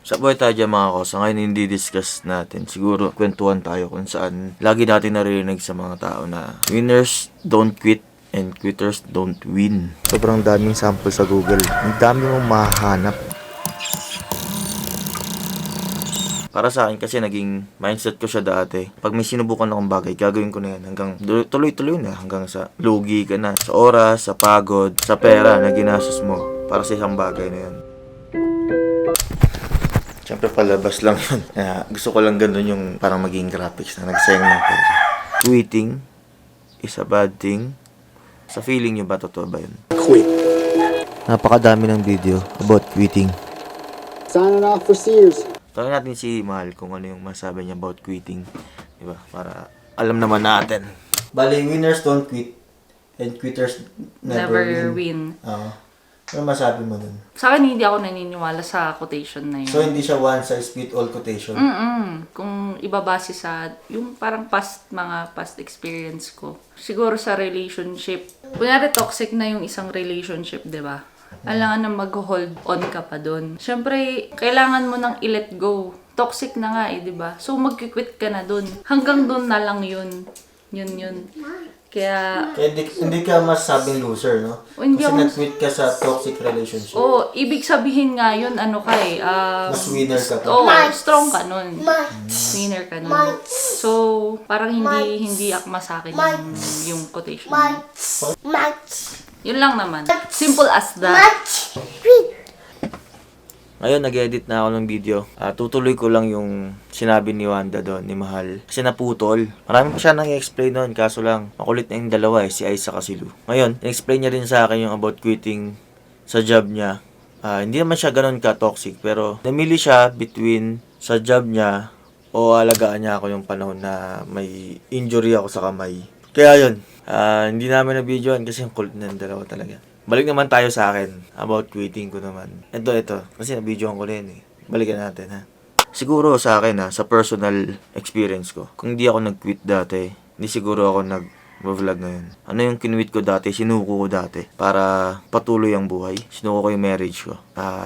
Sa buhay tayo dyan mga kosa, ngayon hindi discuss natin. Siguro kwentuhan tayo kung saan lagi natin naririnig sa mga tao na winners don't quit and quitters don't win. Sobrang daming sample sa Google. Ang dami mong mahahanap. Para sa akin kasi naging mindset ko siya dati. Pag may sinubukan akong bagay, gagawin ko na yan hanggang tuloy-tuloy na. Hanggang sa lugi ka na. Sa oras, sa pagod, sa pera na ginastos mo para sa isang bagay na yan. Siyempre palabas lang yun. Gusto ko lang ganun yung parang maging graphics na nagsayang ng pera. Quitting is a bad thing. Sa feeling nyo ba, totoo ba yun? Quit. Napakadami ng video about quitting. Signing off for Sears. Tawagin natin si Mahal kung ano yung masabi niya about quitting. Diba? Para alam naman natin. Bali, winners don't quit and quitters never win. Ano masabi mo dun? Sa akin, hindi ako naniniwala sa quotation na yun. So, hindi siya one size fit all quotation? Kung ibabase sa, yung parang mga past experience ko. Siguro sa relationship. Kunyari, toxic na yung isang relationship, di ba? Alangan na mag-hold on ka pa dun. Siyempre, kailangan mo nang i-let go. Toxic na nga di ba? So, mag-quit ka na dun. Hanggang dun na lang yun. Yun. Kaya hindi ka masabing loser, no? Hindi Kasi ako nag-quit ka sa toxic relationship. ibig sabihin nga yun, Mas winner ka pa. Strong ka nun. Winner ka nun. So, parang hindi akma sa akin yung quotation. Yun lang naman. Simple as that. Ngayon, nag-edit na ako ng video. Tutuloy ko lang yung sinabi ni Wanda doon, ni Mahal. Kasi naputol. Marami pa siya nang i-explain doon. Kaso lang, makulit na yung dalawa si Aiza at si Lu. Ngayon, i-explain niya rin sa akin yung about quitting sa job niya. Hindi naman siya ganun ka-toxic. Pero, namili siya between sa job niya o alagaan niya ako yung panahon na may injury ako sa kamay. Kaya yun, hindi namin na-videoan kasi ang kulit na yung dalawa talaga. Balik naman tayo sa akin about quitting ko naman. Ito. Kasi na-videoan ko rin Balikan natin ha. Siguro sa akin sa personal experience ko. Kung hindi ako nag-quit dati, hindi siguro ako nag-vlog ngayon. Ano yung kinwit ko dati, sinuko ko dati para patuloy ang buhay. Sinuko ko yung marriage ko.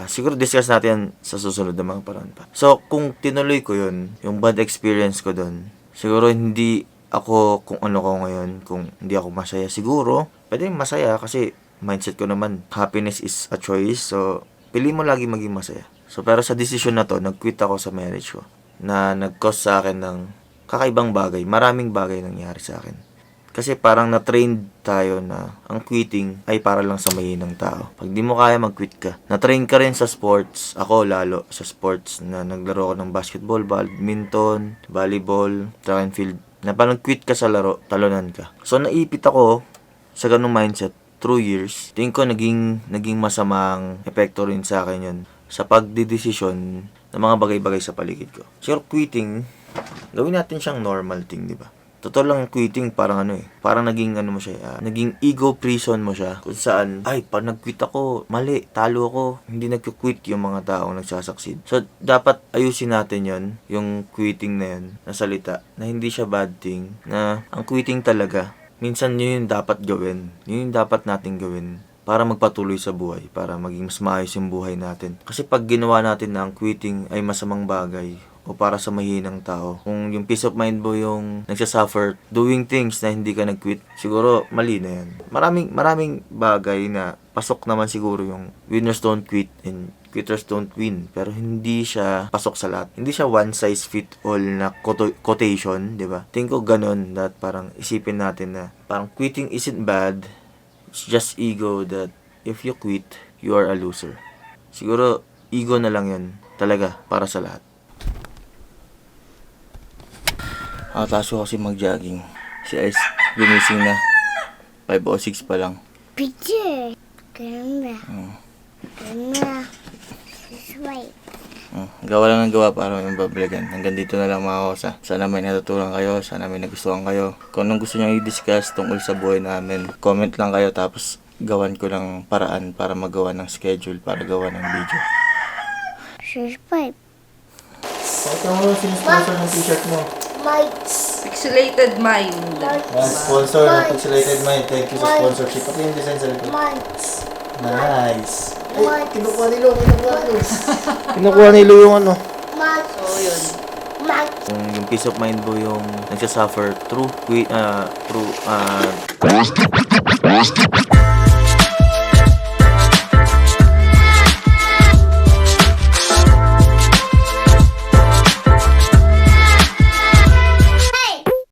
Siguro discuss natin sa susunod na mga paraan pa. So, kung tinuloy ko yun, yung bad experience ko dun, siguro hindi ako kung ano ko ngayon, kung hindi ako masaya. Siguro, pwede masaya kasi mindset ko naman, happiness is a choice. So, pili mo lagi maging masaya. So, pero sa decision na to, nag-quit ako sa marriage ko. Na nag-cause sa akin ng kakaibang bagay. Maraming bagay nangyari sa akin. Kasi parang na-trained tayo na ang quitting ay para lang sa mahinang tao. Pag di mo kaya mag-quit ka. Na-train ka rin sa sports. Ako lalo sa sports na naglaro ko ng basketball, badminton, volleyball, track and field. Na parang quit ka sa laro, talunan ka. So, naipit ako sa ganung mindset through years. Tingin ko naging masamang epekto rin sa akin yun sa pagdidesisyon ng mga bagay-bagay sa paligid ko. Sure, quitting, gawin natin siyang normal thing, di ba? Totoo lang, quitting parang parang naging mo siya, naging ego prison mo siya, kung saan, pag nag-quit ako, mali, talo ako, hindi nag-quit yung mga taong nagsasucceed. So, dapat ayusin natin yon yung quitting na yun, na salita, na hindi siya bad thing, na ang quitting talaga, minsan yun yung dapat gawin. Yun yung dapat natin gawin para magpatuloy sa buhay, para maging mas maayos yung buhay natin. Kasi pag ginawa natin na ang quitting ay masamang bagay o para sa mahinang tao, kung yung peace of mind mo yung nagsasuffer doing things na hindi ka nag-quit, siguro mali na yan. Maraming bagay na pasok naman siguro yung winners don't quit and quitters don't win, pero hindi siya pasok sa lahat. Hindi siya one size fit all na quotation, di ba? Tingin ko ganun, that parang isipin natin na parang quitting isn't bad, it's just ego that if you quit, you are a loser. Siguro ego na lang yun talaga para sa lahat. Taso kasi mag-jogging. Si Ice ginising na 5:06 pa lang. Picture. Ganda. Ganda. Swipe. Gawa lang ng gawa para may babalikan. Hanggang dito na lang mga kosa. Sana may natutunan kayo. Sana may nagustuhan kayo. Kung anong gusto nyo i-discuss tungkol sa buhay namin, comment lang kayo tapos gawan ko lang paraan para magawa ng schedule para gawa ng video. Swipe. Pakita mo yung sponsor ng t-shirt mo. Pixelated Mind. Sponsor ng Pixelated Mind. Thank you sa sponsorship. Pati yung design sa likod. Nice. Kinukuha ni Lo. Kinukuha ni Lu yung ano. So, yun. Yung peace of mind mo yung nagsasuffer through